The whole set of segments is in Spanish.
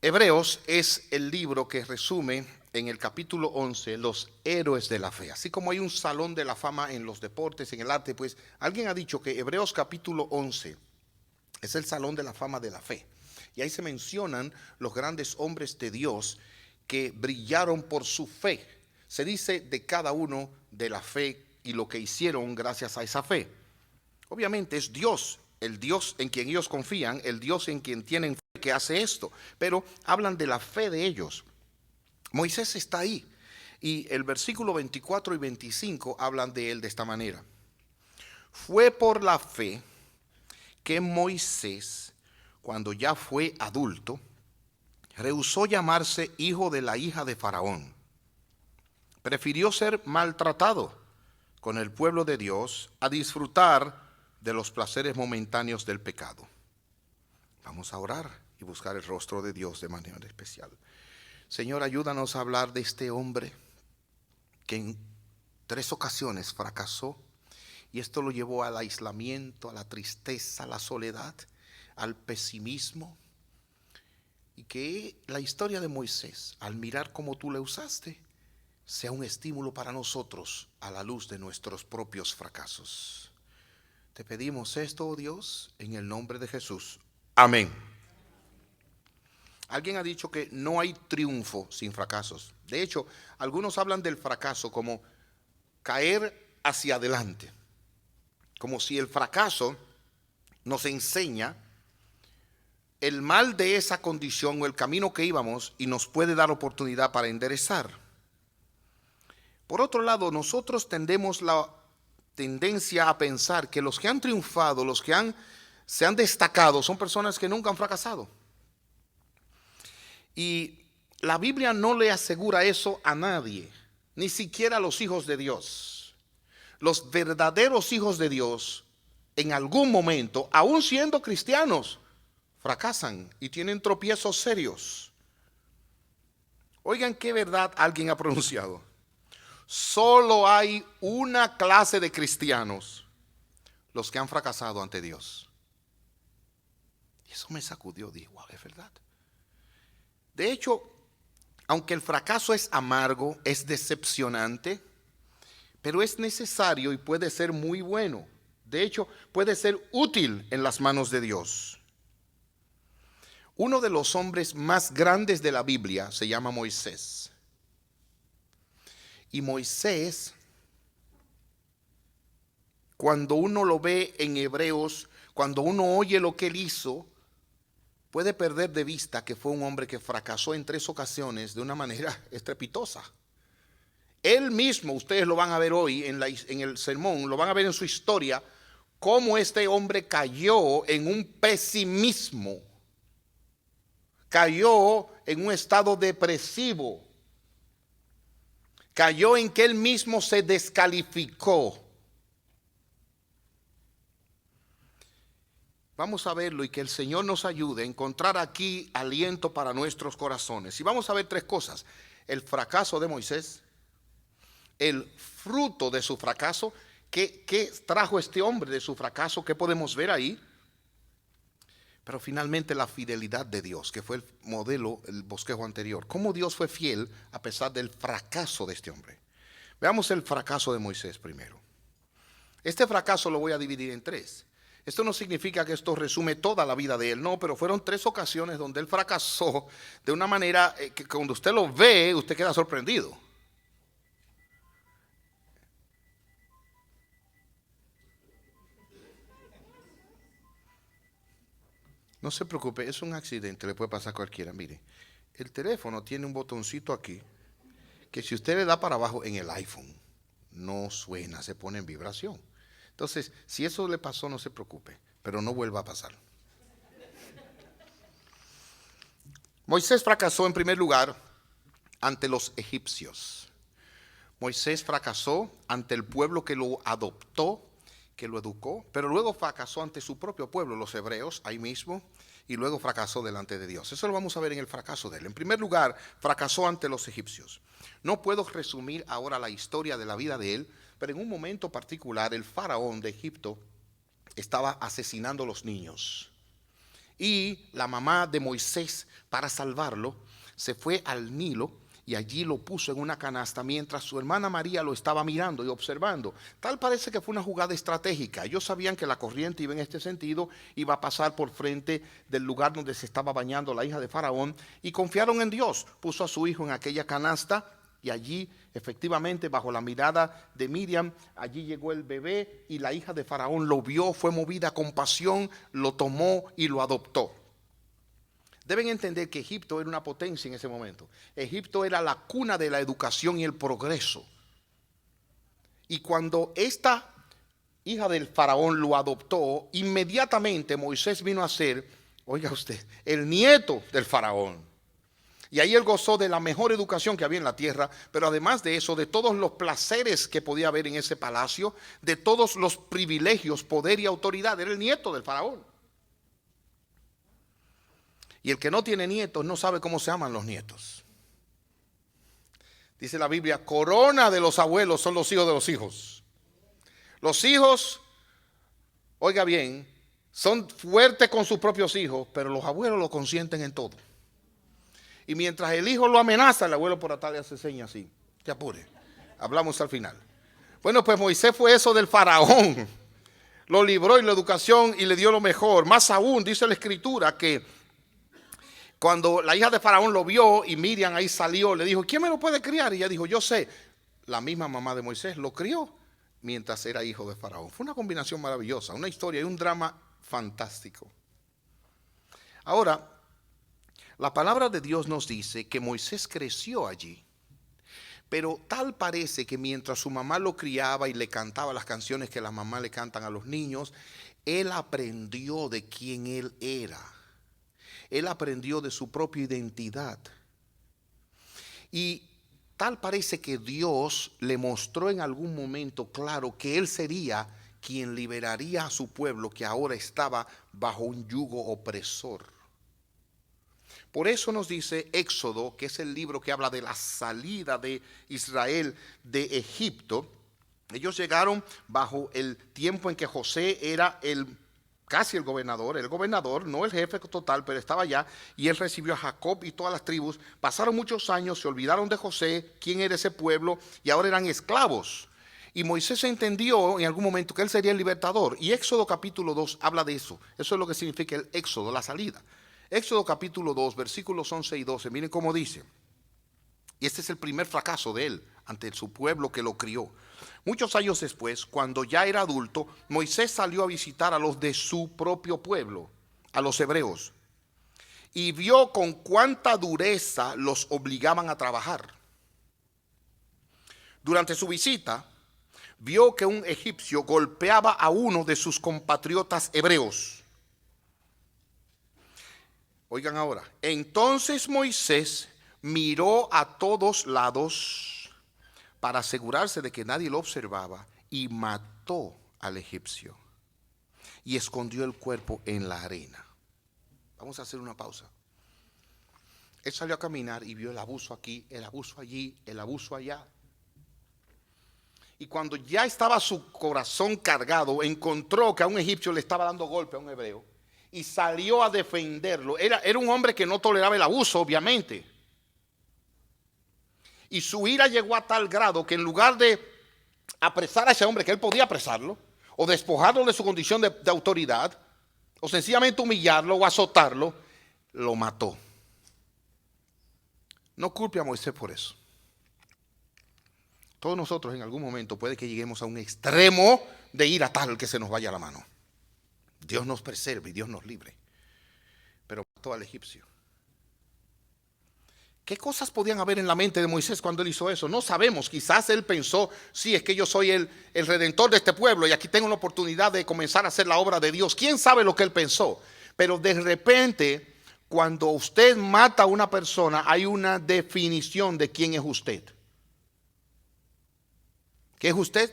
Hebreos es el libro que resume en el capítulo 11 los héroes de la fe. Así como hay un salón de la fama en los deportes, en el arte, pues alguien ha dicho que Hebreos capítulo 11 es el salón de la fama de la fe. Y ahí se mencionan los grandes hombres de Dios que brillaron por su fe. Se dice de cada uno de la fe y lo que hicieron gracias a esa fe. Obviamente es Dios, el Dios en quien ellos confían, el Dios en quien tienen fe que hace esto. Pero hablan de la fe de ellos. Moisés está ahí. Y el versículo 24 y 25 hablan de él de esta manera. Fue por la fe que Moisés, cuando ya fue adulto, rehusó llamarse hijo de la hija de Faraón. Prefirió ser maltratado con el pueblo de Dios a disfrutar de los placeres momentáneos del pecado. Vamos a orar y buscar el rostro de Dios de manera especial. Señor, ayúdanos a hablar de este hombre que en 3 ocasiones fracasó, y esto lo llevó al aislamiento, a la tristeza, a la soledad, al pesimismo. Y que la historia de Moisés, al mirar cómo tú le usaste, sea un estímulo para nosotros a la luz de nuestros propios fracasos. Te pedimos esto, oh Dios, en el nombre de Jesús. Amén. Alguien ha dicho que no hay triunfo sin fracasos. De hecho, algunos hablan del fracaso como caer hacia adelante, como si el fracaso nos enseña el mal de esa condición o el camino que íbamos y nos puede dar oportunidad para enderezar. Por otro lado, nosotros tendemos la tendencia a pensar que los que han triunfado, los que se han destacado, son personas que nunca han fracasado. Y la Biblia no le asegura eso a nadie, ni siquiera a los hijos de Dios. Los verdaderos hijos de Dios, en algún momento, aún siendo cristianos, fracasan y tienen tropiezos serios. Oigan qué verdad alguien ha pronunciado. Solo hay una clase de cristianos, los que han fracasado ante Dios. Y eso me sacudió, dije, wow, es verdad. De hecho, aunque el fracaso es amargo, es decepcionante, pero es necesario y puede ser muy bueno. De hecho, puede ser útil en las manos de Dios. Uno de los hombres más grandes de la Biblia se llama Moisés. Y Moisés, cuando uno lo ve en Hebreos, cuando uno oye lo que él hizo, puede perder de vista que fue un hombre que fracasó en 3 ocasiones de una manera estrepitosa. Él mismo, ustedes lo van a ver hoy en el sermón, lo van a ver en su historia, cómo este hombre cayó en un pesimismo, cayó en un estado depresivo, cayó en que él mismo se descalificó. Vamos a verlo y que el Señor nos ayude a encontrar aquí aliento para nuestros corazones. Y vamos a ver 3 cosas. El fracaso de Moisés, el fruto de su fracaso, ¿qué trajo este hombre de su fracaso? ¿Qué podemos ver ahí? Pero finalmente la fidelidad de Dios, que fue el modelo, el bosquejo anterior. ¿Cómo Dios fue fiel a pesar del fracaso de este hombre? Veamos el fracaso de Moisés primero. Este fracaso lo voy a dividir en 3. Esto no significa que esto resume toda la vida de él, no, pero fueron 3 ocasiones donde él fracasó de una manera que cuando usted lo ve, usted queda sorprendido. No se preocupe, es un accidente, le puede pasar a cualquiera. Mire, el teléfono tiene un botoncito aquí que si usted le da para abajo en el iPhone, no suena, se pone en vibración. Entonces, si eso le pasó, no se preocupe, pero no vuelva a pasar. Moisés fracasó en primer lugar ante los egipcios. Moisés fracasó ante el pueblo que lo adoptó, que lo educó, pero luego fracasó ante su propio pueblo, los hebreos, ahí mismo, y luego fracasó delante de Dios. Eso lo vamos a ver en el fracaso de él. En primer lugar, fracasó ante los egipcios. No puedo resumir ahora la historia de la vida de él, pero en un momento particular el faraón de Egipto estaba asesinando a los niños. Y la mamá de Moisés, para salvarlo, se fue al Nilo y allí lo puso en una canasta mientras su hermana María lo estaba mirando y observando. Tal parece que fue una jugada estratégica. Ellos sabían que la corriente iba en este sentido, iba a pasar por frente del lugar donde se estaba bañando la hija de Faraón, y confiaron en Dios. Puso a su hijo en aquella canasta y allí efectivamente, bajo la mirada de Miriam, allí llegó el bebé y la hija de Faraón lo vio, fue movida a compasión, lo tomó y lo adoptó. Deben entender que Egipto era una potencia en ese momento. Egipto era la cuna de la educación y el progreso. Y cuando esta hija del faraón lo adoptó, inmediatamente Moisés vino a ser, oiga usted, el nieto del faraón. Y ahí él gozó de la mejor educación que había en la tierra, pero además de eso, de todos los placeres que podía haber en ese palacio, de todos los privilegios, poder y autoridad. Era el nieto del faraón. Y el que no tiene nietos no sabe cómo se llaman los nietos. Dice la Biblia, corona de los abuelos son los hijos de los hijos. Los hijos, oiga bien, son fuertes con sus propios hijos, pero los abuelos lo consienten en todo. Y mientras el hijo lo amenaza, el abuelo por atrás le hace señas así. Que apure. Hablamos al final. Bueno, pues Moisés fue eso del faraón. Lo libró y la educación y le dio lo mejor. Más aún, dice la escritura que cuando la hija de Faraón lo vio y Miriam ahí salió, le dijo, ¿quién me lo puede criar? Y ella dijo, yo sé. La misma mamá de Moisés lo crió mientras era hijo de Faraón. Fue una combinación maravillosa, una historia y un drama fantástico. Ahora, la palabra de Dios nos dice que Moisés creció allí. Pero tal parece que mientras su mamá lo criaba y le cantaba las canciones que las mamás le cantan a los niños, él aprendió de quién él era. Él aprendió de su propia identidad. Y tal parece que Dios le mostró en algún momento claro que él sería quien liberaría a su pueblo que ahora estaba bajo un yugo opresor. Por eso nos dice Éxodo, que es el libro que habla de la salida de Israel de Egipto. Ellos llegaron bajo el tiempo en que José era casi el gobernador, no el jefe total, pero estaba allá, y él recibió a Jacob y todas las tribus. Pasaron muchos años, se olvidaron de José, quién era ese pueblo, y ahora eran esclavos. Y Moisés entendió en algún momento que él sería el libertador, y Éxodo capítulo 2 habla de eso. Eso es lo que significa el éxodo, la salida. Éxodo capítulo 2, versículos 11 y 12, miren cómo dice. Y este es el primer fracaso de él ante su pueblo que lo crió. Muchos años después, cuando ya era adulto, Moisés salió a visitar a los de su propio pueblo, a los hebreos, y vio con cuánta dureza los obligaban a trabajar. Durante su visita, vio que un egipcio golpeaba a uno de sus compatriotas hebreos. Oigan ahora, entonces Moisés miró a todos lados para asegurarse de que nadie lo observaba y mató al egipcio y escondió el cuerpo en la arena. Vamos a hacer una pausa. Él salió a caminar y vio el abuso aquí, el abuso allí, el abuso allá. Y cuando ya estaba su corazón cargado, encontró que a un egipcio le estaba dando golpe a un hebreo y salió a defenderlo. Era un hombre que no toleraba el abuso, obviamente. Y su ira llegó a tal grado que en lugar de apresar a ese hombre, que él podía apresarlo, o despojarlo de su condición de autoridad, o sencillamente humillarlo o azotarlo, lo mató. No culpe a Moisés por eso. Todos nosotros en algún momento puede que lleguemos a un extremo de ira tal que se nos vaya la mano. Dios nos preserve y Dios nos libre. Pero mató al egipcio. ¿Qué cosas podían haber en la mente de Moisés cuando él hizo eso? No sabemos, quizás él pensó, sí, es que yo soy el redentor de este pueblo y aquí tengo la oportunidad de comenzar a hacer la obra de Dios. ¿Quién sabe lo que él pensó? Pero de repente, cuando usted mata a una persona, hay una definición de quién es usted. ¿Qué es usted?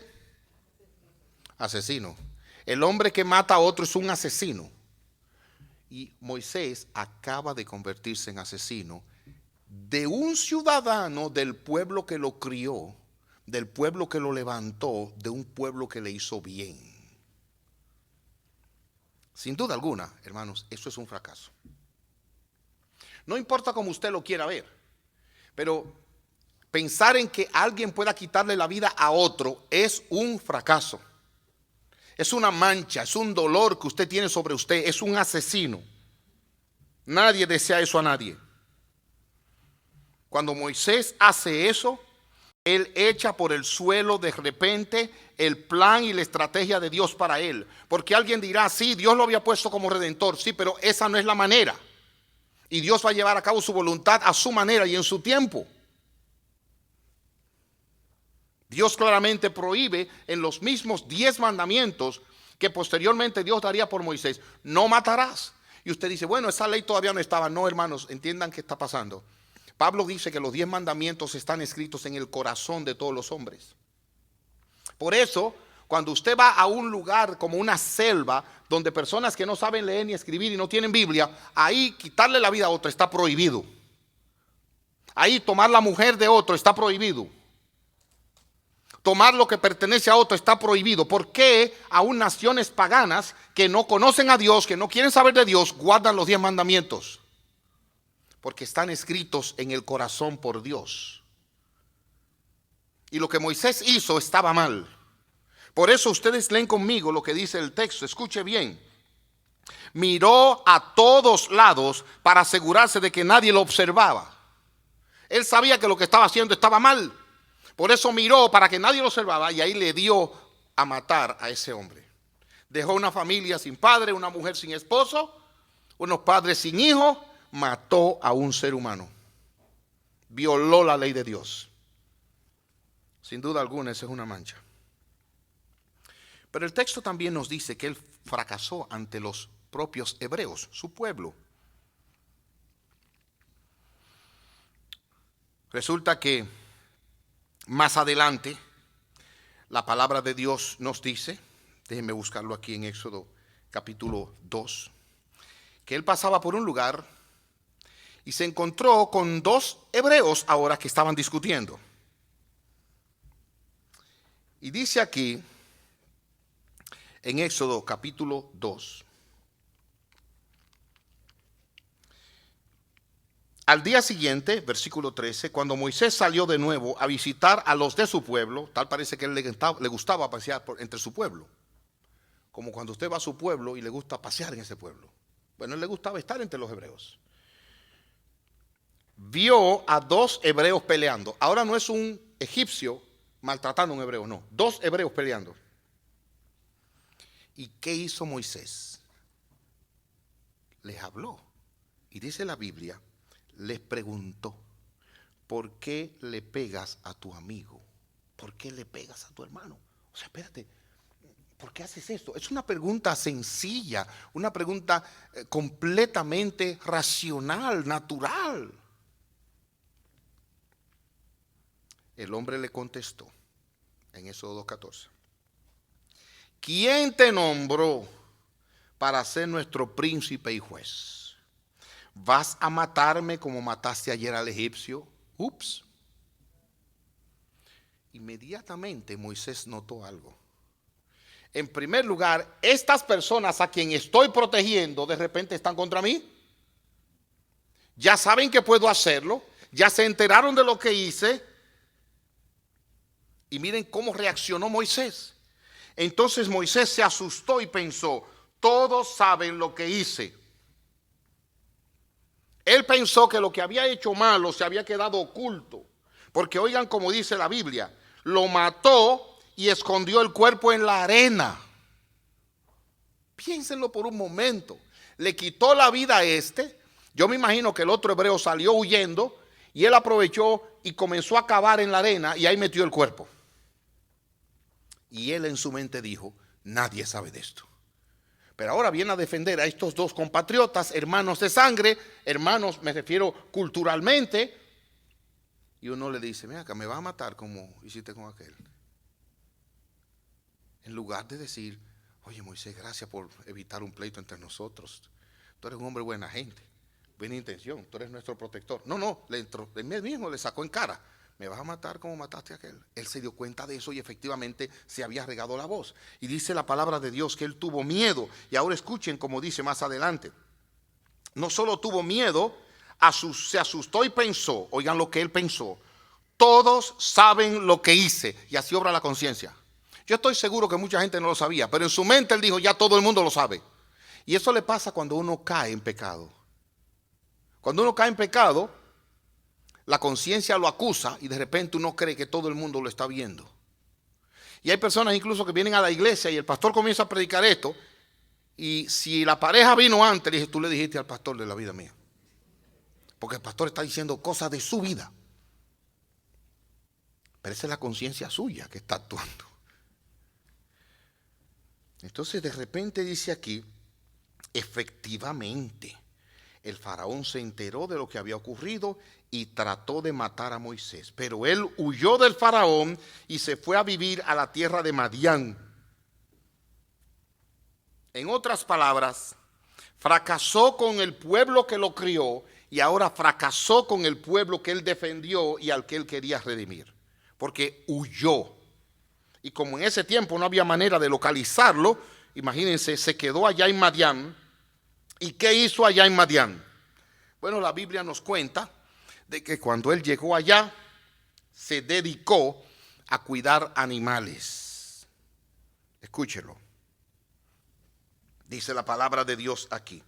Asesino. El hombre que mata a otro es un asesino. Y Moisés acaba de convertirse en asesino de un ciudadano del pueblo que lo crió, del pueblo que lo levantó, de un pueblo que le hizo bien. Sin duda alguna, hermanos, eso es un fracaso. No importa cómo usted lo quiera ver, pero pensar en que alguien pueda quitarle la vida a otro es un fracaso. Es una mancha, es un dolor que usted tiene sobre usted, es un asesino. Nadie desea eso a nadie. Cuando Moisés hace eso, él echa por el suelo de repente el plan y la estrategia de Dios para él. Porque alguien dirá, sí, Dios lo había puesto como redentor, sí, pero esa no es la manera. Y Dios va a llevar a cabo su voluntad a su manera y en su tiempo. Dios claramente prohíbe en los mismos 10 mandamientos que posteriormente Dios daría por Moisés, no matarás. Y usted dice, bueno, esa ley todavía no estaba. No, hermanos, entiendan qué está pasando. Pablo dice que los 10 mandamientos están escritos en el corazón de todos los hombres. Por eso, cuando usted va a un lugar como una selva, donde personas que no saben leer ni escribir y no tienen Biblia, ahí quitarle la vida a otro está prohibido. Ahí tomar la mujer de otro está prohibido. Tomar lo que pertenece a otro está prohibido. ¿Por qué aún naciones paganas que no conocen a Dios, que no quieren saber de Dios, guardan los 10 mandamientos? Porque están escritos en el corazón por Dios. Y lo que Moisés hizo estaba mal. Por eso ustedes leen conmigo lo que dice el texto. Escuche bien. Miró a todos lados para asegurarse de que nadie lo observaba. Él sabía que lo que estaba haciendo estaba mal. Por eso miró para que nadie lo observaba y ahí le dio a matar a ese hombre. Dejó una familia sin padre, una mujer sin esposo, unos padres sin hijos. Mató a un ser humano. Violó la ley de Dios. Sin duda alguna, esa es una mancha. Pero el texto también nos dice que él fracasó ante los propios hebreos, su pueblo. Resulta que más adelante la palabra de Dios nos dice, déjenme buscarlo aquí en Éxodo capítulo 2, que él pasaba por un lugar y se encontró con 2 hebreos ahora que estaban discutiendo. Y dice aquí, en Éxodo capítulo 2, al día siguiente, versículo 13, cuando Moisés salió de nuevo a visitar a los de su pueblo, tal parece que él le gustaba pasear entre su pueblo, como cuando usted va a su pueblo y le gusta pasear en ese pueblo. Bueno, él le gustaba estar entre los hebreos. Vio a 2 hebreos peleando. Ahora no es un egipcio maltratando a un hebreo, no. 2 hebreos peleando. ¿Y qué hizo Moisés? Les habló. Y dice la Biblia, les preguntó, ¿por qué le pegas a tu amigo? ¿Por qué le pegas a tu hermano? O sea, espérate, ¿por qué haces esto? Es una pregunta sencilla, una pregunta completamente racional, natural. El hombre le contestó en Éxodo 2:14. ¿Quién te nombró para ser nuestro príncipe y juez? ¿Vas a matarme como mataste ayer al egipcio? Ups. Inmediatamente Moisés notó algo. En primer lugar, estas personas a quien estoy protegiendo de repente están contra mí. Ya saben que puedo hacerlo. Ya se enteraron de lo que hice. Y miren cómo reaccionó Moisés. Entonces Moisés se asustó y pensó, todos saben lo que hice. Él pensó que lo que había hecho malo se había quedado oculto. Porque oigan como dice la Biblia, lo mató y escondió el cuerpo en la arena. Piénsenlo por un momento. Le quitó la vida a este. Yo me imagino que el otro hebreo salió huyendo y él aprovechó y comenzó a cavar en la arena y ahí metió el cuerpo. Y él en su mente dijo, nadie sabe de esto. Pero ahora viene a defender a estos 2 compatriotas, hermanos de sangre, hermanos, me refiero culturalmente. Y uno le dice, mira acá, me vas a matar como hiciste con aquel. En lugar de decir, oye Moisés, gracias por evitar un pleito entre nosotros. Tú eres un hombre buena gente, buena intención, tú eres nuestro protector. No, él mismo le sacó en cara. me vas a matar como mataste a aquel. Él se dio cuenta de eso y efectivamente se había regado la voz. Y dice la palabra de Dios que él tuvo miedo. Y ahora escuchen como dice más adelante. No solo tuvo miedo, se asustó y pensó, oigan lo que él pensó, todos saben lo que hice, y así obra la conciencia. Yo estoy seguro que mucha gente no lo sabía, pero en su mente él dijo, ya todo el mundo lo sabe. Y eso le pasa cuando uno cae en pecado. Cuando uno cae en pecado, la conciencia lo acusa y de repente uno cree que todo el mundo lo está viendo. Y hay personas incluso que vienen a la iglesia y el pastor comienza a predicar esto, y si la pareja vino antes, le dije, tú le dijiste al pastor de la vida mía. Porque el pastor está diciendo cosas de su vida. Pero esa es la conciencia suya que está actuando. Entonces de repente dice aquí, efectivamente, el faraón se enteró de lo que había ocurrido y trató de matar a Moisés. Pero él huyó del faraón y se fue a vivir a la tierra de Madián. En otras palabras, fracasó con el pueblo que lo crió y ahora fracasó con el pueblo que él defendió y al que él quería redimir. Porque huyó. Y como en ese tiempo no había manera de localizarlo, imagínense, se quedó allá en Madián. ¿Y qué hizo allá en Madián? Bueno, la Biblia nos cuenta de que cuando él llegó allá, se dedicó a cuidar animales. Escúchelo. Dice la palabra de Dios aquí.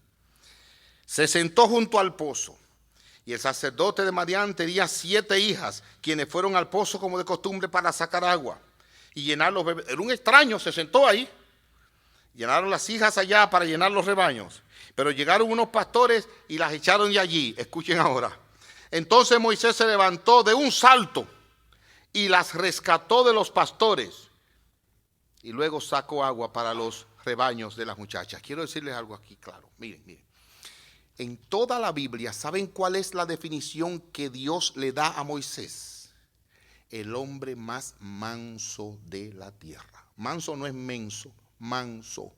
Se sentó junto al pozo y el sacerdote de Madián tenía 7 hijas, quienes fueron al pozo como de costumbre para sacar agua y llenar los bebés. Era un extraño, se sentó ahí. Llenaron las hijas allá para llenar los rebaños. Pero llegaron unos pastores y las echaron de allí. Escuchen ahora. Entonces Moisés se levantó de un salto y las rescató de los pastores. Y luego sacó agua para los rebaños de las muchachas. Quiero decirles algo aquí claro. Miren. En toda la Biblia, ¿saben cuál es la definición que Dios le da a Moisés? El hombre más manso de la tierra. Manso no es menso, manso.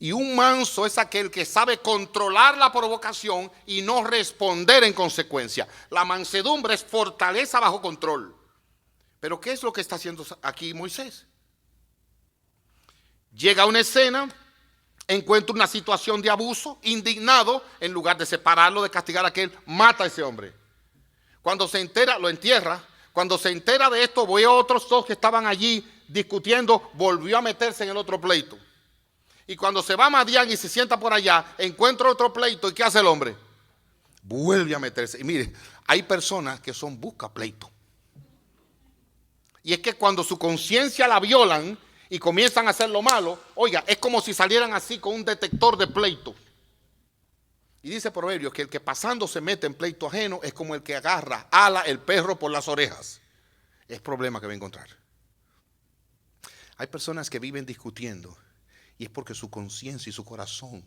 Y un manso es aquel que sabe controlar la provocación y no responder en consecuencia. La mansedumbre es fortaleza bajo control. Pero ¿qué es lo que está haciendo aquí Moisés? Llega a una escena, encuentra una situación de abuso, indignado, en lugar de separarlo, de castigar a aquel, mata a ese hombre. Cuando se entera, lo entierra. Cuando se entera de esto, voy a otros 2 que estaban allí discutiendo, volvió a meterse en el otro pleito. Y cuando se va a Madián y se sienta por allá, encuentra otro pleito. ¿Y qué hace el hombre? Vuelve a meterse. Y mire, hay personas que son busca pleito. Y es que cuando su conciencia la violan y comienzan a hacer lo malo, oiga, es como si salieran así con un detector de pleito. Y dice Proverbios que el que pasando se mete en pleito ajeno es como el que ala el perro por las orejas. Es problema que va a encontrar. Hay personas que viven discutiendo y es porque su conciencia y su corazón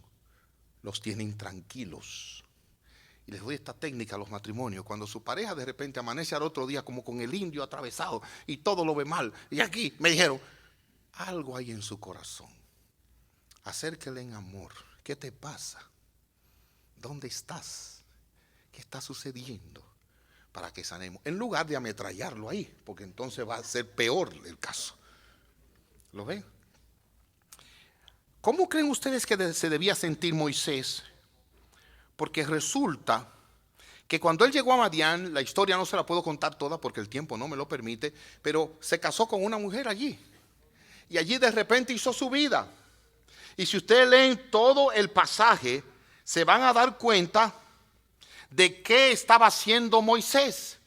los tienen tranquilos. Y les doy esta técnica a los matrimonios. Cuando su pareja de repente amanece al otro día como con el indio atravesado y todo lo ve mal. Y aquí me dijeron, algo hay en su corazón. Acérquele en amor. ¿Qué te pasa? ¿Dónde estás? ¿Qué está sucediendo? Para que sanemos. En lugar de ametrallarlo ahí, porque entonces va a ser peor el caso. ¿Lo ven? ¿Cómo creen ustedes que se debía sentir Moisés? Porque resulta que cuando él llegó a Madián, la historia no se la puedo contar toda porque el tiempo no me lo permite, pero se casó con una mujer allí. Y allí de repente hizo su vida. Y si ustedes leen todo el pasaje, se van a dar cuenta de qué estaba haciendo Moisés.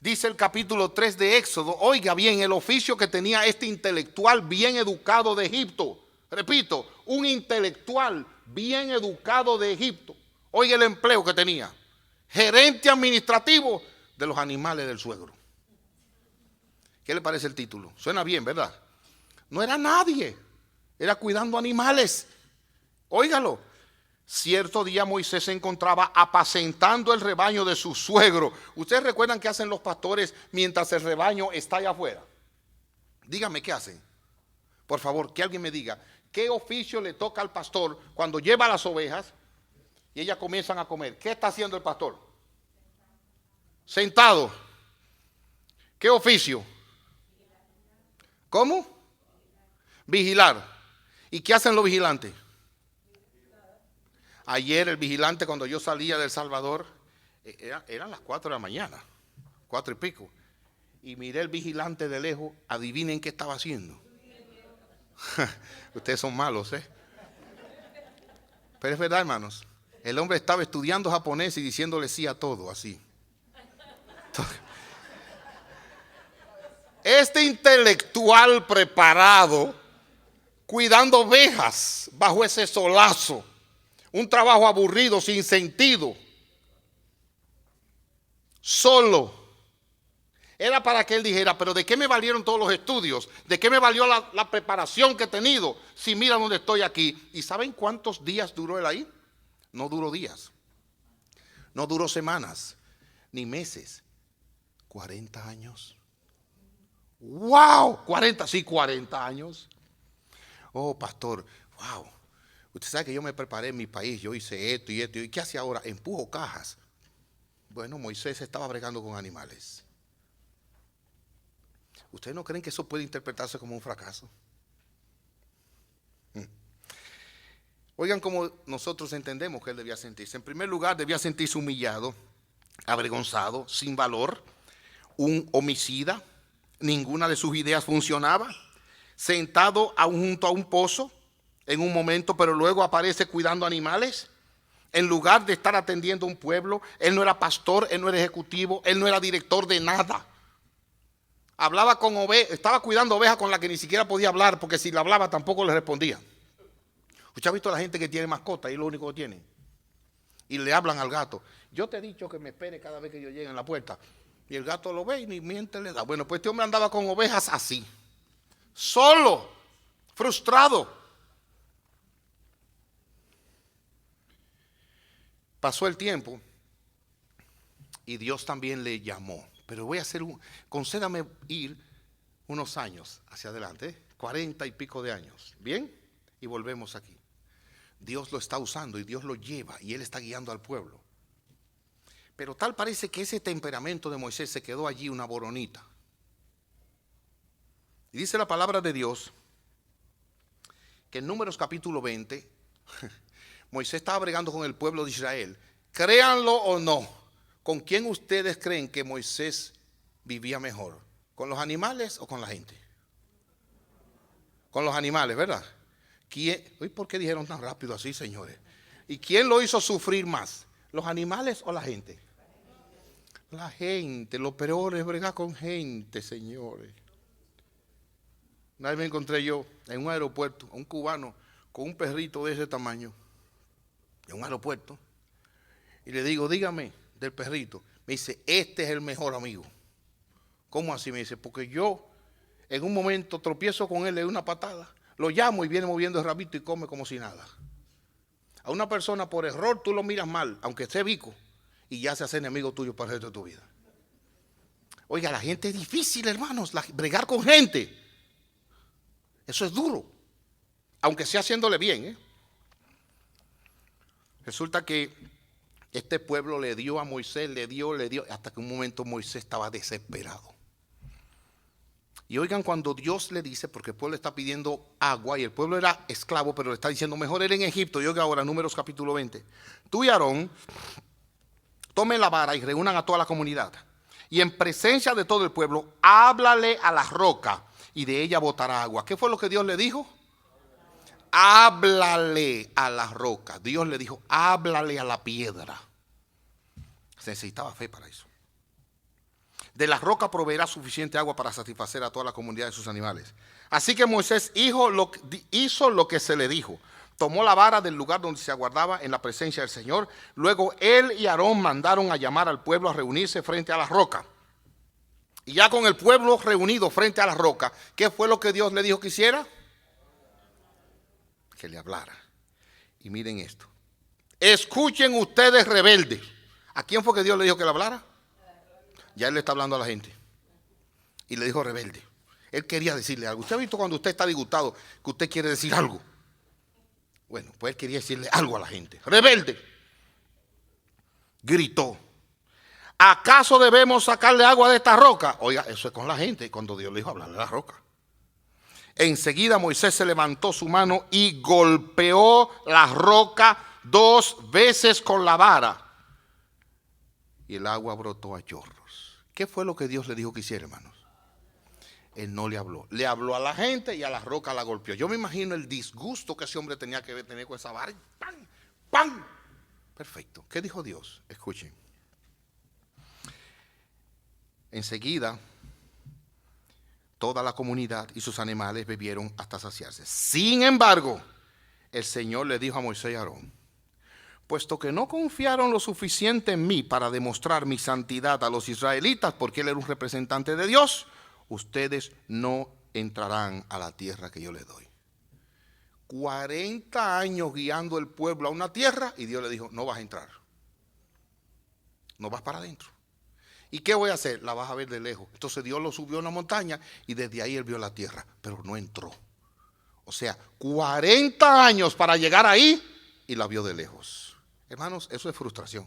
Dice el capítulo 3 de Éxodo, oiga bien, el oficio que tenía este intelectual bien educado de Egipto. Repito, un intelectual bien educado de Egipto. Oiga el empleo que tenía. Gerente administrativo de los animales del suegro. ¿Qué le parece el título? Suena bien, ¿verdad? No era nadie. Era cuidando animales. Óigalo. Cierto día Moisés se encontraba apacentando el rebaño de su suegro. ¿Ustedes recuerdan qué hacen los pastores mientras el rebaño está allá afuera? Díganme qué hacen. Por favor, que alguien me diga, ¿qué oficio le toca al pastor cuando lleva las ovejas y ellas comienzan a comer? ¿Qué está haciendo el pastor? Sentado. ¿Qué oficio? ¿Cómo? Vigilar. ¿Y qué hacen los vigilantes? Ayer el vigilante, cuando yo salía de El Salvador, eran las 4 de la mañana, 4 y pico. Y miré el vigilante de lejos, adivinen qué estaba haciendo. Ustedes son malos, ¿eh? Pero es verdad, hermanos. El hombre estaba estudiando japonés y diciéndole sí a todo, así. Este intelectual preparado, cuidando ovejas bajo ese solazo, un trabajo aburrido, sin sentido, solo, era para que él dijera, pero ¿de qué me valieron todos los estudios? ¿De qué me valió la preparación que he tenido? Si mira dónde estoy aquí. ¿Y saben cuántos días duró él ahí? No duró días, no duró semanas, ni meses, 40 años. ¡Wow! 40 años. Oh, pastor, wow. Usted sabe que yo me preparé en mi país, yo hice esto y esto. ¿Y qué hace ahora? Empujo cajas. Bueno, Moisés estaba bregando con animales. ¿Ustedes no creen que eso puede interpretarse como un fracaso? Oigan cómo nosotros entendemos que él debía sentirse. En primer lugar, debía sentirse humillado, avergonzado, sin valor, un homicida. Ninguna de sus ideas funcionaba. Sentado junto a un pozo en un momento, pero luego aparece cuidando animales. En lugar de estar atendiendo a un pueblo, él no era pastor, él no era ejecutivo, él no era director de nada. Hablaba con ovejas, estaba cuidando ovejas con las que ni siquiera podía hablar, porque si le hablaba tampoco le respondía. ¿Usted ha visto a la gente que tiene mascota y es lo único que tiene? Y le hablan al gato. Yo te he dicho que me espere cada vez que yo llegue en la puerta. Y el gato lo ve y ni miente le da. Bueno, pues este hombre andaba con ovejas así. Solo, frustrado. Pasó el tiempo y Dios también le llamó. Pero voy a hacer concédame ir unos años hacia adelante, 40 y pico de años. ¿Bien? Y volvemos aquí. Dios lo está usando y Dios lo lleva y Él está guiando al pueblo. Pero tal parece que ese temperamento de Moisés se quedó allí una boronita. Y dice la palabra de Dios que en Números capítulo 20, Moisés estaba bregando con el pueblo de Israel. Créanlo o no, ¿con quién ustedes creen que Moisés vivía mejor? ¿Con los animales o con la gente? Con los animales, ¿verdad? ¿Por qué dijeron tan rápido así, señores? ¿Y quién lo hizo sufrir más? ¿Los animales o la gente? La gente, lo peor es bregar con gente, señores. Una vez me encontré yo en un aeropuerto, a un cubano con un perrito de ese tamaño, en un aeropuerto, y le digo, dígame del perrito. Me dice, este es el mejor amigo. ¿Cómo así? Me dice, porque yo en un momento tropiezo con él, le doy una patada, lo llamo y viene moviendo el rabito y come como si nada. A una persona por error tú lo miras mal, aunque esté vico, y ya se hace enemigo tuyo para el resto de tu vida. Oiga, la gente es difícil, hermanos, bregar con gente. Eso es duro, aunque sea haciéndole bien. Resulta que este pueblo le dio a Moisés, le dio, hasta que un momento Moisés estaba desesperado. Y oigan, cuando Dios le dice, porque el pueblo está pidiendo agua y el pueblo era esclavo, pero le está diciendo, mejor era en Egipto. Y oiga ahora, Números capítulo 20. Tú y Aarón tomen la vara y reúnan a toda la comunidad. Y en presencia de todo el pueblo, háblale a la roca y de ella botará agua. ¿Qué fue lo que Dios le dijo? Háblale a la roca. Dios le dijo, háblale a la piedra. Se necesitaba fe para eso. De la roca proveerá suficiente agua para satisfacer a toda la comunidad de sus animales. Así que Moisés hizo lo que se le dijo. Tomó la vara del lugar donde se aguardaba en la presencia del Señor. Luego él y Aarón mandaron a llamar al pueblo a reunirse frente a la roca. Y ya con el pueblo reunido frente a la roca, ¿qué fue lo que Dios le dijo que hiciera? Que le hablara. Y miren esto. Escuchen ustedes rebeldes. ¿A quién fue que Dios le dijo que le hablara? Ya él le está hablando a la gente. Y le dijo rebelde. Él quería decirle algo. ¿Usted ha visto cuando usted está disgustado que usted quiere decir algo? Bueno, pues él quería decirle algo a la gente. Rebelde. Gritó. ¿Acaso debemos sacarle agua de esta roca? Oiga, eso es con la gente, cuando Dios le dijo hablarle a la roca. Enseguida Moisés se levantó su mano y golpeó la roca 2 veces con la vara. Y el agua brotó a chorros. ¿Qué fue lo que Dios le dijo que hiciera, hermanos? Él no le habló. Le habló a la gente y a la roca la golpeó. Yo me imagino el disgusto que ese hombre tenía que tener con esa vara. ¡Pam! ¡Pam! Perfecto. ¿Qué dijo Dios? Escuchen. Enseguida, toda la comunidad y sus animales bebieron hasta saciarse. Sin embargo, el Señor le dijo a Moisés y a Aarón: puesto que no confiaron lo suficiente en mí para demostrar mi santidad a los israelitas, porque él era un representante de Dios, ustedes no entrarán a la tierra que yo les doy. 40 años guiando el pueblo a una tierra y Dios le dijo: no vas a entrar. No vas para adentro. ¿Y qué voy a hacer? La vas a ver de lejos. Entonces Dios lo subió a una montaña y desde ahí él vio la tierra, pero no entró. O sea, 40 años para llegar ahí y la vio de lejos. Hermanos, eso es frustración.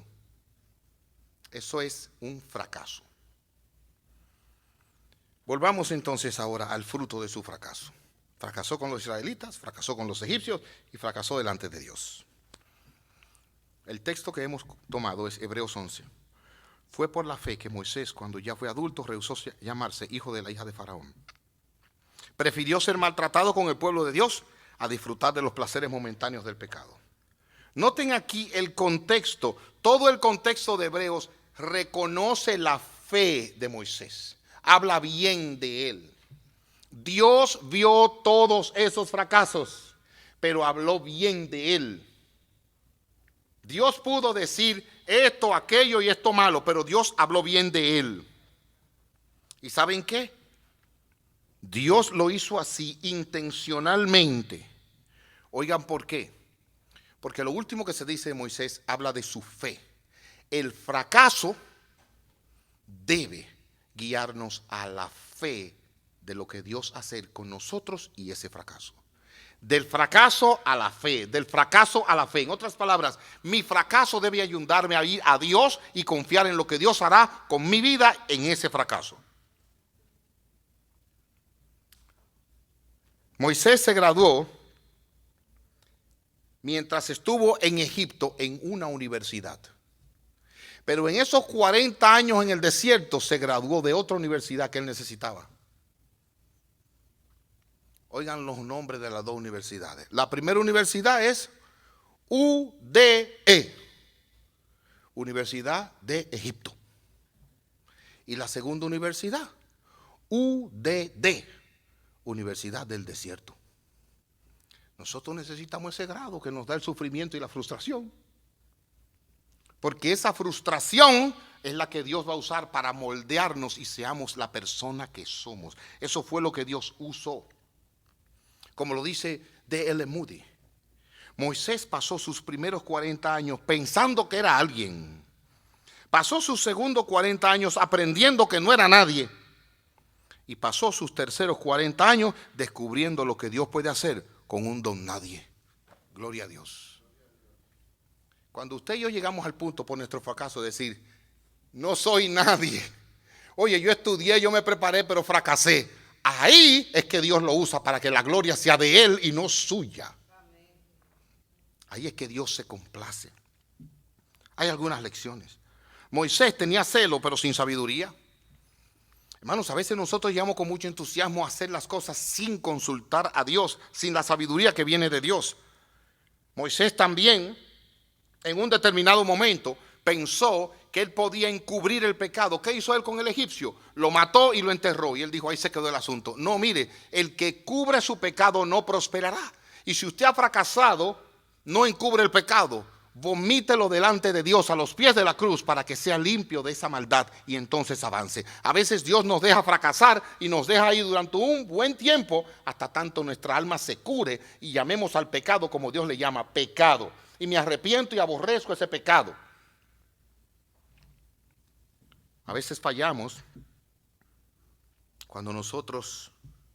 Eso es un fracaso. Volvamos entonces ahora al fruto de su fracaso. Fracasó con los israelitas, fracasó con los egipcios y fracasó delante de Dios. El texto que hemos tomado es Hebreos 11. Fue por la fe que Moisés, cuando ya fue adulto, rehusó llamarse hijo de la hija de Faraón. Prefirió ser maltratado con el pueblo de Dios a disfrutar de los placeres momentáneos del pecado. Noten aquí el contexto. Todo el contexto de Hebreos reconoce la fe de Moisés. Habla bien de él. Dios vio todos esos fracasos, pero habló bien de él. Dios pudo decir esto, aquello y esto malo, pero Dios habló bien de él. ¿Y saben qué? Dios lo hizo así intencionalmente. Oigan, ¿por qué? Porque lo último que se dice de Moisés habla de su fe. El fracaso debe guiarnos a la fe de lo que Dios hace con nosotros y ese fracaso. Del fracaso a la fe, del fracaso a la fe. En otras palabras, mi fracaso debe ayudarme a ir a Dios y confiar en lo que Dios hará con mi vida en ese fracaso. Moisés se graduó mientras estuvo en Egipto en una universidad. Pero en esos 40 años en el desierto se graduó de otra universidad que él necesitaba. Oigan los nombres de las 2 universidades. La primera universidad es UDE, Universidad de Egipto. Y la segunda universidad, UDD, Universidad del Desierto. Nosotros necesitamos ese grado que nos da el sufrimiento y la frustración. Porque esa frustración es la que Dios va a usar para moldearnos y seamos la persona que somos. Eso fue lo que Dios usó. Como lo dice D.L. Moody, Moisés pasó sus primeros 40 años pensando que era alguien. Pasó sus segundos 40 años aprendiendo que no era nadie. Y pasó sus terceros 40 años descubriendo lo que Dios puede hacer con un don nadie. Gloria a Dios. Cuando usted y yo llegamos al punto por nuestro fracaso de decir, no soy nadie. Oye, yo estudié, yo me preparé, pero fracasé. Ahí es que Dios lo usa para que la gloria sea de Él y no suya. Ahí es que Dios se complace. Hay algunas lecciones. Moisés tenía celo, pero sin sabiduría. Hermanos, a veces nosotros llegamos con mucho entusiasmo a hacer las cosas sin consultar a Dios, sin la sabiduría que viene de Dios. Moisés también, en un determinado momento, pensó que él podía encubrir el pecado. ¿Qué hizo él con el egipcio? Lo mató y lo enterró. Y él dijo, ahí se quedó el asunto. No, mire, el que cubre su pecado no prosperará. Y si usted ha fracasado, no encubre el pecado. Vomítelo delante de Dios a los pies de la cruz para que sea limpio de esa maldad y entonces avance. A veces Dios nos deja fracasar y nos deja ahí durante un buen tiempo hasta tanto nuestra alma se cure y llamemos al pecado como Dios le llama, pecado. Y me arrepiento y aborrezco ese pecado. A veces fallamos cuando nosotros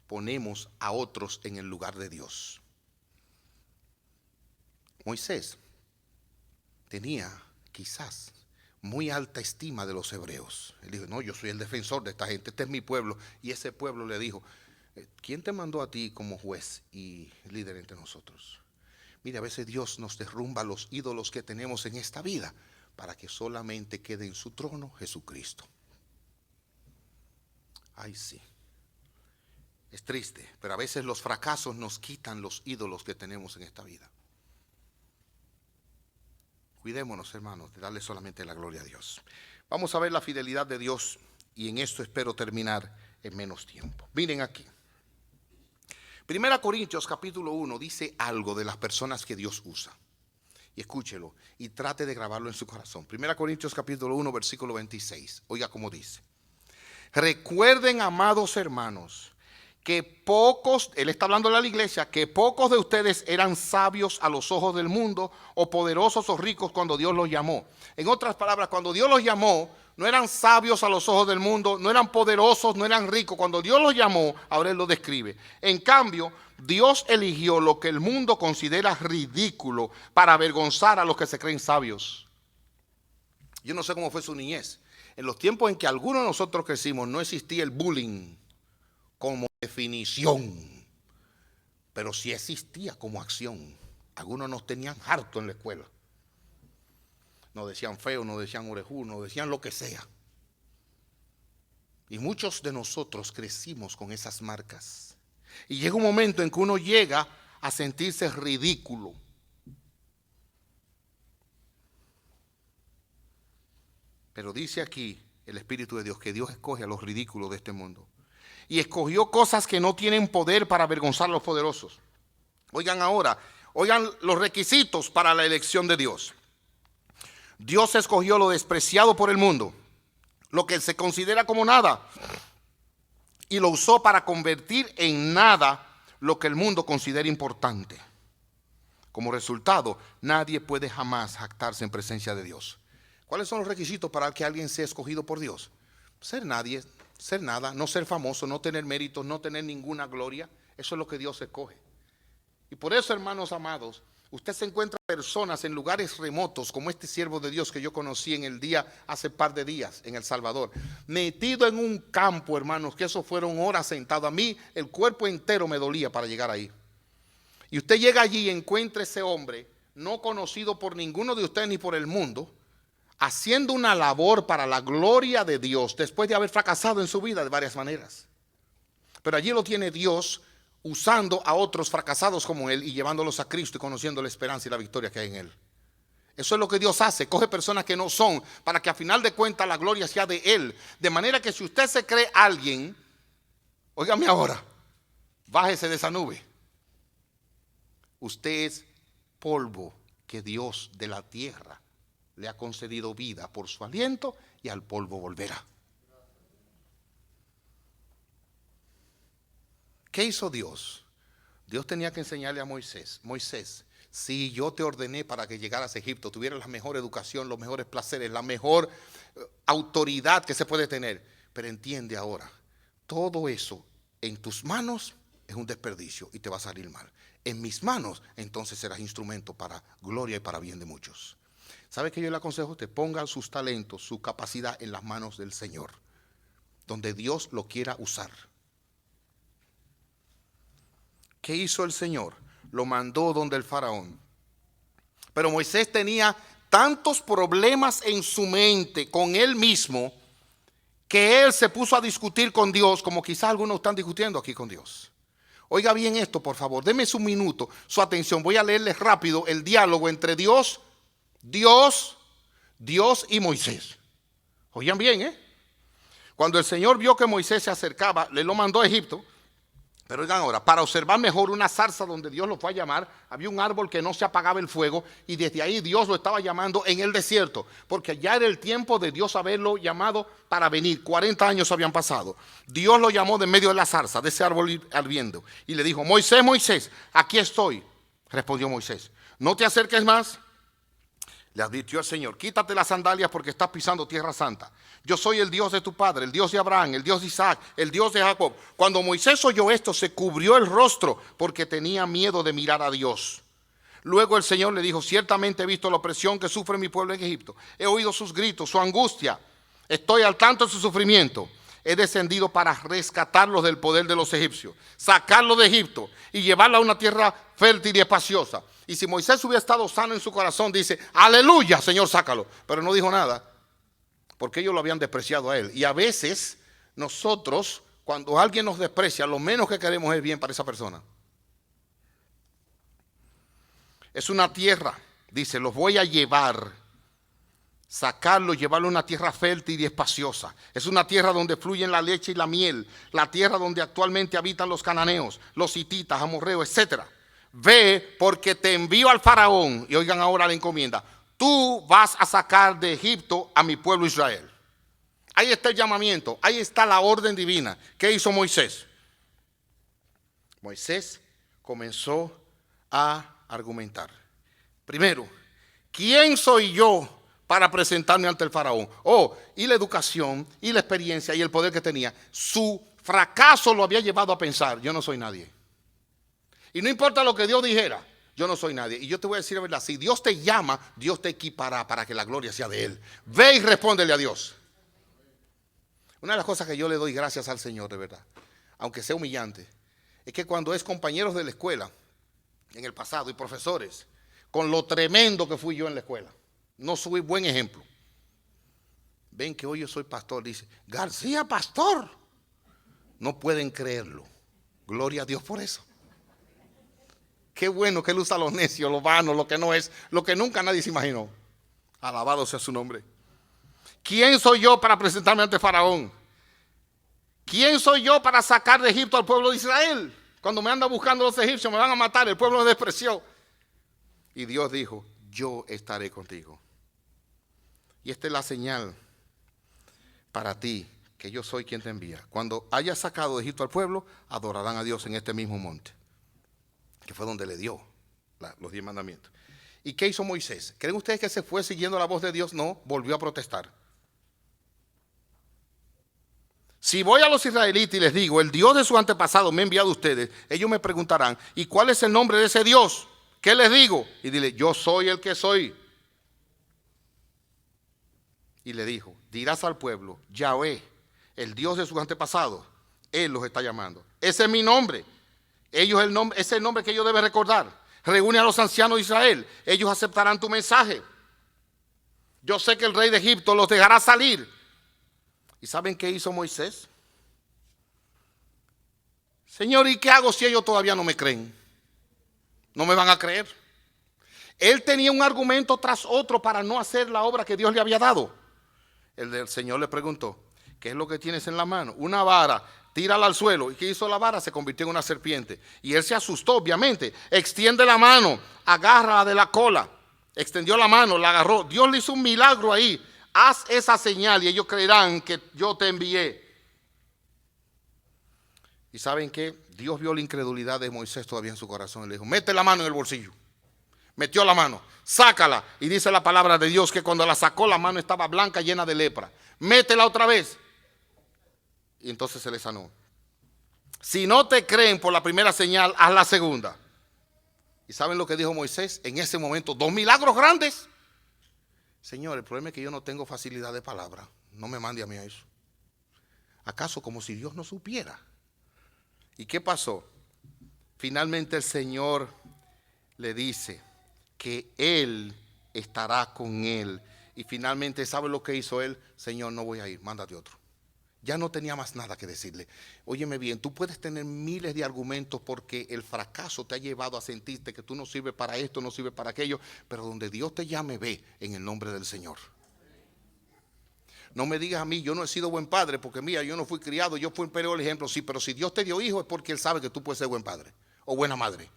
ponemos a otros en el lugar de Dios. Moisés tenía quizás muy alta estima de los hebreos. Él dijo, no, yo soy el defensor de esta gente, este es mi pueblo. Y ese pueblo le dijo, ¿quién te mandó a ti como juez y líder entre nosotros? Mire, a veces Dios nos derrumba los ídolos que tenemos en esta vida para que solamente quede en su trono Jesucristo. Ay, sí. Es triste, pero a veces los fracasos nos quitan los ídolos que tenemos en esta vida. Cuidémonos, hermanos, de darle solamente la gloria a Dios. Vamos a ver la fidelidad de Dios y en esto espero terminar en menos tiempo. Miren aquí. 1 Corintios capítulo 1 dice algo de las personas que Dios usa. Y escúchelo y trate de grabarlo en su corazón. 1 Corintios capítulo 1 versículo 26. Oiga cómo dice. Recuerden, amados hermanos, que pocos, él está hablando de la iglesia, que pocos de ustedes eran sabios a los ojos del mundo o poderosos o ricos cuando Dios los llamó. En otras palabras, cuando Dios los llamó, no eran sabios a los ojos del mundo, no eran poderosos, no eran ricos. Cuando Dios los llamó, ahora él lo describe. En cambio, Dios eligió lo que el mundo considera ridículo para avergonzar a los que se creen sabios. Yo no sé cómo fue su niñez. En los tiempos en que algunos de nosotros crecimos, no existía el bullying como definición, pero sí existía como acción. Algunos nos tenían harto en la escuela. Nos decían feo, nos decían orejú, nos decían lo que sea. Y muchos de nosotros crecimos con esas marcas. Y llega un momento en que uno llega a sentirse ridículo. Pero dice aquí el Espíritu de Dios que Dios escoge a los ridículos de este mundo. Y escogió cosas que no tienen poder para avergonzar a los poderosos. Oigan ahora, oigan los requisitos para la elección de Dios. Dios escogió lo despreciado por el mundo, lo que se considera como nada, y lo usó para convertir en nada lo que el mundo considera importante. Como resultado, nadie puede jamás jactarse en presencia de Dios. ¿Cuáles son los requisitos para que alguien sea escogido por Dios? Ser nadie, ser nada, no ser famoso, no tener méritos, no tener ninguna gloria. Eso es lo que Dios escoge. Y por eso, hermanos amados, usted se encuentra personas en lugares remotos, como este siervo de Dios que yo conocí en el día, hace par de días, en El Salvador, metido en un campo, hermanos, que eso fueron horas sentado. A mí el cuerpo entero me dolía para llegar ahí. Y usted llega allí y encuentra ese hombre, no conocido por ninguno de ustedes ni por el mundo, haciendo una labor para la gloria de Dios, después de haber fracasado en su vida de varias maneras. Pero allí lo tiene Dios usando a otros fracasados como él y llevándolos a Cristo y conociendo la esperanza y la victoria que hay en él. Eso es lo que Dios hace, coge personas que no son, para que a final de cuentas la gloria sea de él. De manera que si usted se cree alguien, óigame ahora, bájese de esa nube. Usted es polvo que Dios de la tierra le ha concedido vida por su aliento y al polvo volverá. ¿Qué hizo Dios? Dios tenía que enseñarle a Moisés. Moisés, si yo te ordené para que llegaras a Egipto, tuvieras la mejor educación, los mejores placeres, la mejor autoridad que se puede tener, pero entiende ahora, todo eso en tus manos es un desperdicio y te va a salir mal. En mis manos, entonces serás instrumento para gloria y para bien de muchos. ¿Sabe qué yo le aconsejo? Usted ponga sus talentos, su capacidad en las manos del Señor, donde Dios lo quiera usar. ¿Qué hizo el Señor? Lo mandó donde el faraón. Pero Moisés tenía tantos problemas en su mente con él mismo, que él se puso a discutir con Dios, como quizás algunos están discutiendo aquí con Dios. Oiga bien esto, por favor, deme su minuto, su atención. Voy a leerles rápido el diálogo entre Dios y Moisés. Oigan bien, Cuando el Señor vio que Moisés se acercaba, le lo mandó a Egipto. Pero oigan ahora, para observar mejor una zarza donde Dios lo fue a llamar, había un árbol que no se apagaba el fuego y desde ahí Dios lo estaba llamando en el desierto, porque ya era el tiempo de Dios haberlo llamado para venir. 40 años habían pasado. Dios lo llamó de medio de la zarza, de ese árbol ardiendo, y le dijo: Moisés, Moisés, aquí estoy. Respondió Moisés: no te acerques más. Le advirtió el Señor: quítate las sandalias porque estás pisando tierra santa. Yo soy el Dios de tu padre, el Dios de Abraham, el Dios de Isaac, el Dios de Jacob. Cuando Moisés oyó esto, se cubrió el rostro porque tenía miedo de mirar a Dios. Luego el Señor le dijo, ciertamente he visto la opresión que sufre mi pueblo en Egipto. He oído sus gritos, su angustia. Estoy al tanto de su sufrimiento. He descendido para rescatarlos del poder de los egipcios, sacarlos de Egipto y llevarlos a una tierra fértil y espaciosa. Y si Moisés hubiera estado sano en su corazón, dice, aleluya, Señor, sácalo. Pero no dijo nada, porque ellos lo habían despreciado a él. Y a veces nosotros, cuando alguien nos desprecia, lo menos que queremos es bien para esa persona. Es una tierra, dice, los voy a llevar, sacarlo, llevarlo a una tierra fértil y espaciosa. Es una tierra donde fluyen la leche y la miel, la tierra donde actualmente habitan los cananeos, los hititas, amorreos, etc. Ve, porque te envío al faraón, y oigan ahora la encomienda, tú vas a sacar de Egipto a mi pueblo Israel. Ahí está el llamamiento, ahí está la orden divina. ¿Qué hizo Moisés? Moisés comenzó a argumentar. Primero, ¿quién soy yo para presentarme ante el faraón? Y la educación, y la experiencia, y el poder que tenía. Su fracaso lo había llevado a pensar, yo no soy nadie. Y no importa lo que Dios dijera, yo no soy nadie. Y yo te voy a decir la verdad, si Dios te llama, Dios te equipará para que la gloria sea de Él. Ve y respóndele a Dios. Una de las cosas que yo le doy gracias al Señor, de verdad, aunque sea humillante, es que cuando es compañeros de la escuela, en el pasado, y profesores, con lo tremendo que fui yo en la escuela, no soy buen ejemplo. Ven que hoy yo soy pastor, dice, García pastor. No pueden creerlo. Gloria a Dios por eso. Qué bueno que Él usa los necios, los vanos, lo que no es, lo que nunca nadie se imaginó. Alabado sea su nombre. ¿Quién soy yo para presentarme ante Faraón? ¿Quién soy yo para sacar de Egipto al pueblo de Israel? Cuando me andan buscando los egipcios me van a matar, el pueblo me despreció. Y Dios dijo, yo estaré contigo. Y esta es la señal para ti, que yo soy quien te envía. Cuando hayas sacado de Egipto al pueblo, adorarán a Dios en este mismo monte, que fue donde le dio los 10 mandamientos. ¿Y qué hizo Moisés? ¿Creen ustedes que se fue siguiendo la voz de Dios? No, volvió a protestar. Si voy a los israelitas y les digo, el Dios de sus antepasados me ha enviado a ustedes, ellos me preguntarán, ¿y cuál es el nombre de ese Dios? ¿Qué les digo? Y dile, yo soy el que soy. Y le dijo, dirás al pueblo, Yahvé, el Dios de sus antepasados, Él los está llamando. Ese es mi nombre. Ese es el nombre que ellos deben recordar. Reúne a los ancianos de Israel. Ellos aceptarán tu mensaje. Yo sé que el rey de Egipto los dejará salir. ¿Y saben qué hizo Moisés? Señor, ¿y qué hago si ellos todavía no me creen? No me van a creer. Él tenía un argumento tras otro para no hacer la obra que Dios le había dado. El del Señor le preguntó, ¿qué es lo que tienes en la mano? Una vara, tírala al suelo. ¿Y qué hizo la vara? Se convirtió en una serpiente. Y él se asustó, obviamente. Extiende la mano, agárrala de la cola. Extendió la mano, la agarró. Dios le hizo un milagro ahí. Haz esa señal y ellos creerán que yo te envié. ¿Y saben qué? Dios vio la incredulidad de Moisés todavía en su corazón y le dijo, mete la mano en el bolsillo. Metió la mano, sácala. Y dice la palabra de Dios que cuando la sacó la mano estaba blanca, llena de lepra. Métela otra vez. Y entonces se le sanó. Si no te creen por la primera señal, haz la segunda. ¿Y saben lo que dijo Moisés? En ese momento, 2 milagros grandes. Señor, el problema es que yo no tengo facilidad de palabra. No me mande a mí a eso. ¿Acaso como si Dios no supiera? ¿Y qué pasó? Finalmente el Señor le dice que Él estará con él. Y finalmente, ¿sabe lo que hizo él? Señor, no voy a ir, mándate otro. Ya no tenía más nada que decirle. Óyeme bien, tú puedes tener miles de argumentos porque el fracaso te ha llevado a sentirte que tú no sirves para esto, no sirves para aquello, pero donde Dios te llame, ve en el nombre del Señor. No me digas a mí, yo no he sido buen padre, porque mira, yo no fui criado, yo fui un peor ejemplo. Sí, pero si Dios te dio hijo es porque Él sabe que tú puedes ser buen padre o buena madre.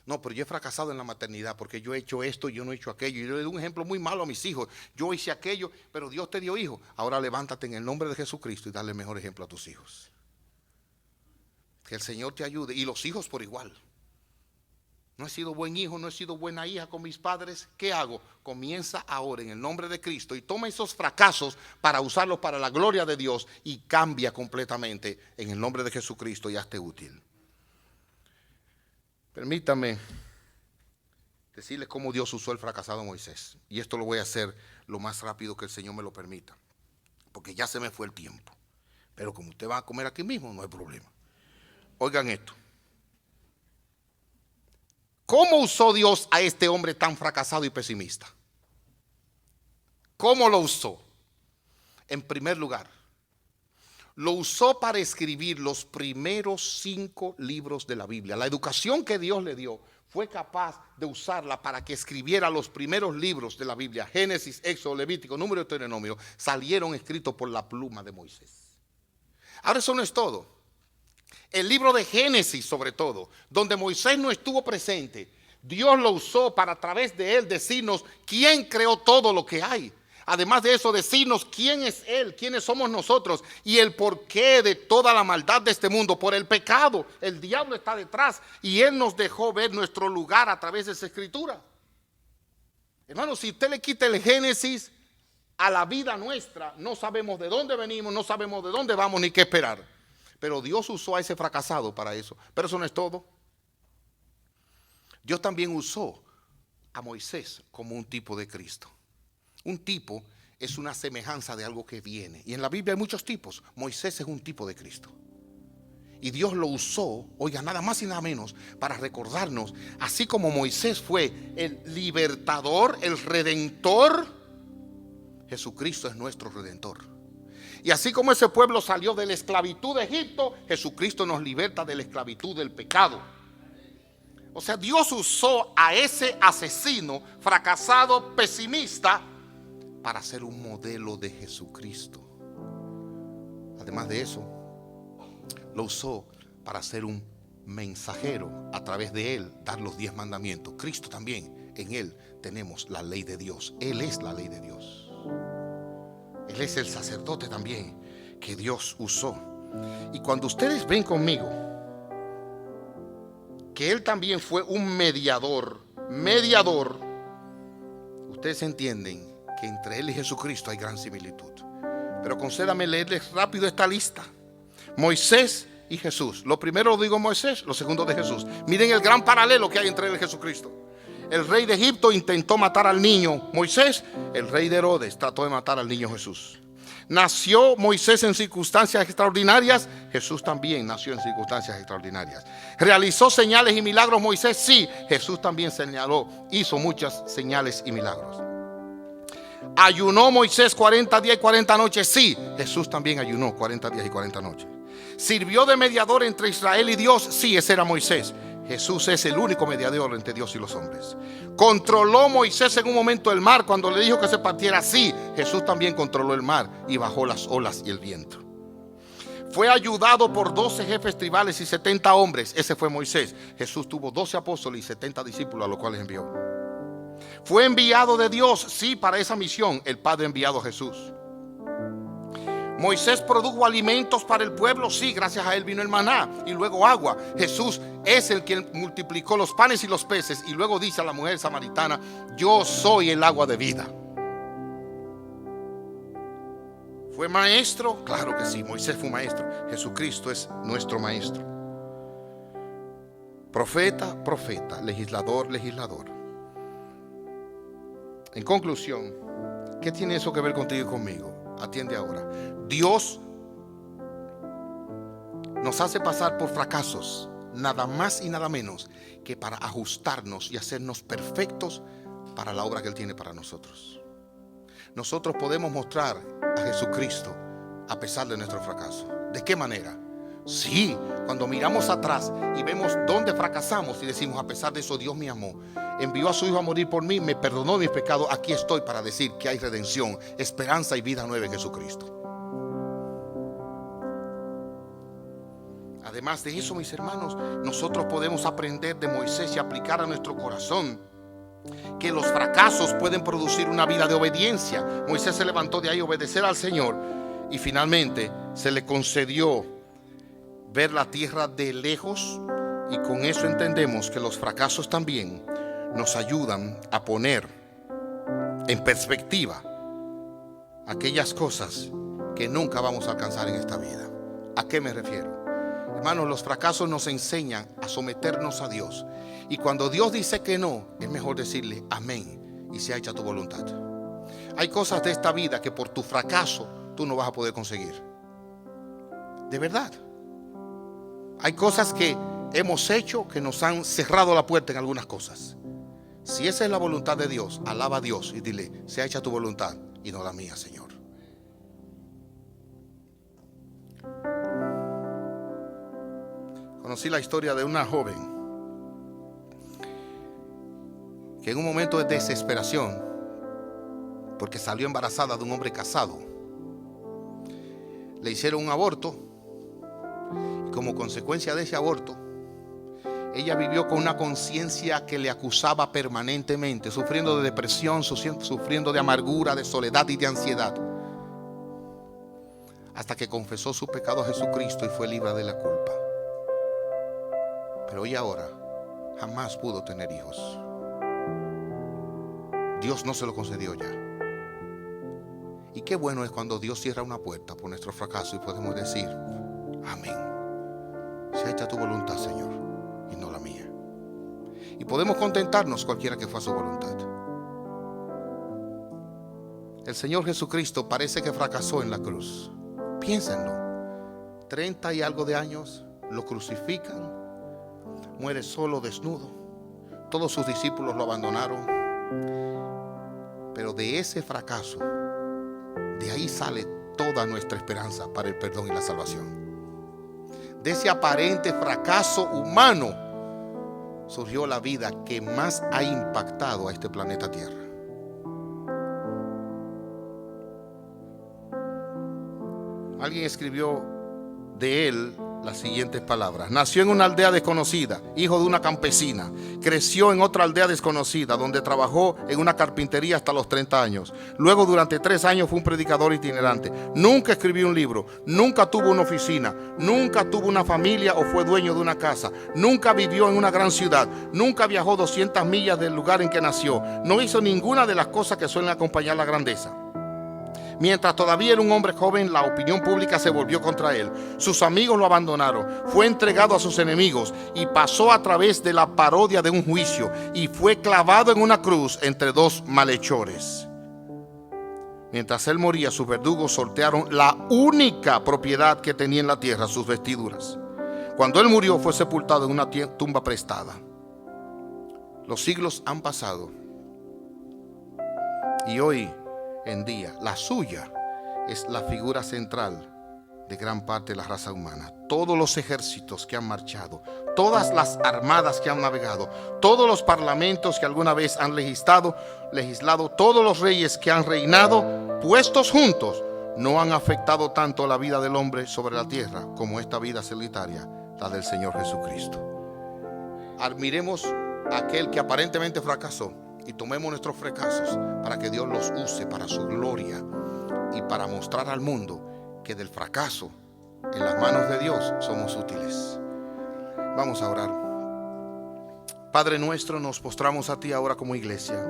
No, pero yo he fracasado en la maternidad porque yo he hecho esto y yo no he hecho aquello. Y yo le doy un ejemplo muy malo a mis hijos. Yo hice aquello, pero Dios te dio hijo. Ahora levántate en el nombre de Jesucristo y dale el mejor ejemplo a tus hijos. Que el Señor te ayude. Y los hijos por igual. No he sido buen hijo, no he sido buena hija con mis padres. ¿Qué hago? Comienza ahora en el nombre de Cristo y toma esos fracasos para usarlos para la gloria de Dios y cambia completamente en el nombre de Jesucristo y hazte útil. Permítame decirles cómo Dios usó el fracasado Moisés. Y esto lo voy a hacer lo más rápido que el Señor me lo permita, porque ya se me fue el tiempo. Pero como usted va a comer aquí mismo, no hay problema. Oigan esto. ¿Cómo usó Dios a este hombre tan fracasado y pesimista? ¿Cómo lo usó? En primer lugar, lo usó para escribir los primeros 5 libros de la Biblia. La educación que Dios le dio fue capaz de usarla para que escribiera los primeros libros de la Biblia. Génesis, Éxodo, Levítico, Número y Deuteronomio salieron escritos por la pluma de Moisés. Ahora eso no es todo. El libro de Génesis, sobre todo, donde Moisés no estuvo presente, Dios lo usó para a través de él decirnos quién creó todo lo que hay. Además de eso, decirnos quién es Él, quiénes somos nosotros y el porqué de toda la maldad de este mundo. Por el pecado, el diablo está detrás y Él nos dejó ver nuestro lugar a través de esa escritura. Hermano, si usted le quita el Génesis a la vida nuestra, no sabemos de dónde venimos, no sabemos de dónde vamos ni qué esperar. Pero Dios usó a ese fracasado para eso. Pero eso no es todo. Dios también usó a Moisés como un tipo de Cristo. Un tipo es una semejanza de algo que viene. Y en la Biblia hay muchos tipos. Moisés es un tipo de Cristo. Y Dios lo usó, oiga, nada más y nada menos, para recordarnos, así como Moisés fue el libertador, el redentor, Jesucristo es nuestro redentor. Y así como ese pueblo salió de la esclavitud de Egipto, Jesucristo nos liberta de la esclavitud del pecado. O sea, Dios usó a ese asesino, fracasado, pesimista, para ser un modelo de Jesucristo. Además de eso, lo usó para ser un mensajero, a través de él dar los 10 mandamientos. Cristo también, en él tenemos la ley de Dios. Él es la ley de Dios. Él es el sacerdote también que Dios usó. Y cuando ustedes ven conmigo que él también fue un mediador, ustedes entienden que entre él y Jesucristo hay gran similitud. Pero concédame leerles rápido esta lista. Moisés y Jesús. Lo primero lo digo Moisés, lo segundo de Jesús. Miren el gran paralelo que hay entre él y Jesucristo. El rey de Egipto intentó matar al niño Moisés. El rey de Herodes trató de matar al niño Jesús. ¿Nació Moisés en circunstancias extraordinarias? Jesús también nació en circunstancias extraordinarias. ¿Realizó señales y milagros Moisés? Sí, Jesús también hizo muchas señales y milagros. ¿Ayunó Moisés 40 días y 40 noches? Sí, Jesús también ayunó 40 días y 40 noches. ¿Sirvió de mediador entre Israel y Dios? Sí, ese era Moisés. Jesús es el único mediador entre Dios y los hombres. ¿Controló Moisés en un momento el mar cuando le dijo que se partiera? Sí, Jesús también controló el mar y bajó las olas y el viento. ¿Fue ayudado por 12 jefes tribales y 70 hombres? Ese fue Moisés. Jesús tuvo 12 apóstoles y 70 discípulos a los cuales envió. ¿Fue enviado de Dios? Sí, para esa misión el Padre ha enviado a Jesús. ¿Moisés produjo alimentos para el pueblo? Sí, gracias a él vino el maná y luego agua. Jesús es el que multiplicó los panes y los peces y luego dice a la mujer samaritana: yo soy el agua de vida. ¿Fue maestro? Claro que sí, Moisés fue maestro. Jesucristo es nuestro maestro. Profeta, profeta, legislador, legislador. En conclusión, ¿qué tiene eso que ver contigo y conmigo? Atiende ahora. Dios nos hace pasar por fracasos, nada más y nada menos que para ajustarnos y hacernos perfectos para la obra que Él tiene para nosotros. Nosotros podemos mostrar a Jesucristo a pesar de nuestro fracaso. ¿De qué manera? Sí, cuando miramos atrás y vemos dónde fracasamos y decimos: a pesar de eso Dios me amó, envió a su Hijo a morir por mí, me perdonó mis pecados. Aquí estoy para decir que hay redención, esperanza y vida nueva en Jesucristo. Además de eso, mis hermanos, nosotros podemos aprender de Moisés y aplicar a nuestro corazón que los fracasos pueden producir una vida de obediencia. Moisés se levantó de ahí a obedecer al Señor y finalmente se le concedió ver la tierra de lejos, y con eso entendemos que los fracasos también nos ayudan a poner en perspectiva aquellas cosas que nunca vamos a alcanzar en esta vida. ¿A qué me refiero? Hermanos, los fracasos nos enseñan a someternos a Dios. Y cuando Dios dice que no, es mejor decirle amén y sea hecha tu voluntad. Hay cosas de esta vida que por tu fracaso tú no vas a poder conseguir. De verdad. Hay cosas que hemos hecho que nos han cerrado la puerta en algunas cosas. Si esa es la voluntad de Dios, alaba a Dios y dile, sea hecha tu voluntad y no la mía, Señor. Conocí la historia de una joven que en un momento de desesperación, porque salió embarazada de un hombre casado, le hicieron un aborto y como consecuencia de ese aborto, ella vivió con una conciencia que le acusaba permanentemente, sufriendo de depresión, sufriendo de amargura, de soledad y de ansiedad, hasta que confesó su pecado a Jesucristo y fue libre de la culpa. Pero hoy ahora jamás pudo tener hijos. Dios no se lo concedió ya. Y qué bueno es cuando Dios cierra una puerta por nuestro fracaso y podemos decir, amén. Sea hecha tu voluntad, Señor, y no la mía. Y podemos contentarnos cualquiera que fue su voluntad. El Señor Jesucristo parece que fracasó en la cruz. Piénsenlo. 30 y algo de años, lo crucifican, muere solo, desnudo. Todos sus discípulos lo abandonaron. Pero de ese fracaso, de ahí sale toda nuestra esperanza para el perdón y la salvación. De ese aparente fracaso humano surgió la vida que más ha impactado a este planeta Tierra. Alguien escribió de él las siguientes palabras: nació en una aldea desconocida, hijo de una campesina. Creció en otra aldea desconocida, donde trabajó en una carpintería hasta los 30 años. Luego, durante 3 años, fue un predicador itinerante. Nunca escribió un libro, nunca tuvo una oficina, nunca tuvo una familia o fue dueño de una casa. Nunca vivió en una gran ciudad, nunca viajó 200 millas del lugar en que nació. No hizo ninguna de las cosas que suelen acompañar la grandeza. Mientras todavía era un hombre joven, la opinión pública se volvió contra él. Sus amigos lo abandonaron, fue entregado a sus enemigos y pasó a través de la parodia de un juicio y fue clavado en una cruz entre 2 malhechores. Mientras él moría, sus verdugos sortearon la única propiedad que tenía en la tierra, sus vestiduras. Cuando él murió, fue sepultado en una tumba prestada. Los siglos han pasado y hoy en día, la suya es la figura central de gran parte de la raza humana. Todos los ejércitos que han marchado, todas las armadas que han navegado, todos los parlamentos que alguna vez han legislado, todos los reyes que han reinado, puestos juntos, no han afectado tanto la vida del hombre sobre la tierra como esta vida solitaria, la del Señor Jesucristo. Admiremos a aquel que aparentemente fracasó y tomemos nuestros fracasos para que Dios los use para su gloria y para mostrar al mundo que del fracaso en las manos de Dios somos útiles. Vamos a orar. Padre nuestro, nos postramos a ti ahora como iglesia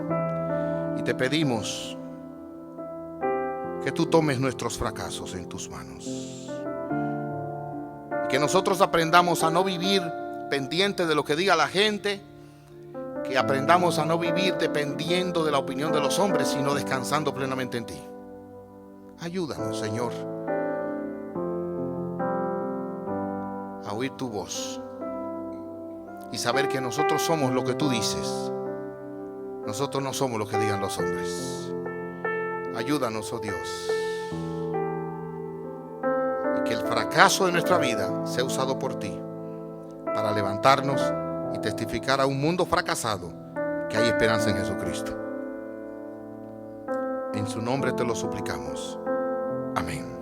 y te pedimos que tú tomes nuestros fracasos en tus manos y que nosotros aprendamos a no vivir pendiente de lo que diga la gente, que aprendamos a no vivir dependiendo de la opinión de los hombres, sino descansando plenamente en ti. Ayúdanos, Señor, a oír tu voz y saber que nosotros somos lo que tú dices. Nosotros no somos lo que digan los hombres. Ayúdanos, oh Dios, y que el fracaso de nuestra vida sea usado por ti para levantarnos y testificar a un mundo fracasado que hay esperanza en Jesucristo. En su nombre te lo suplicamos. Amén.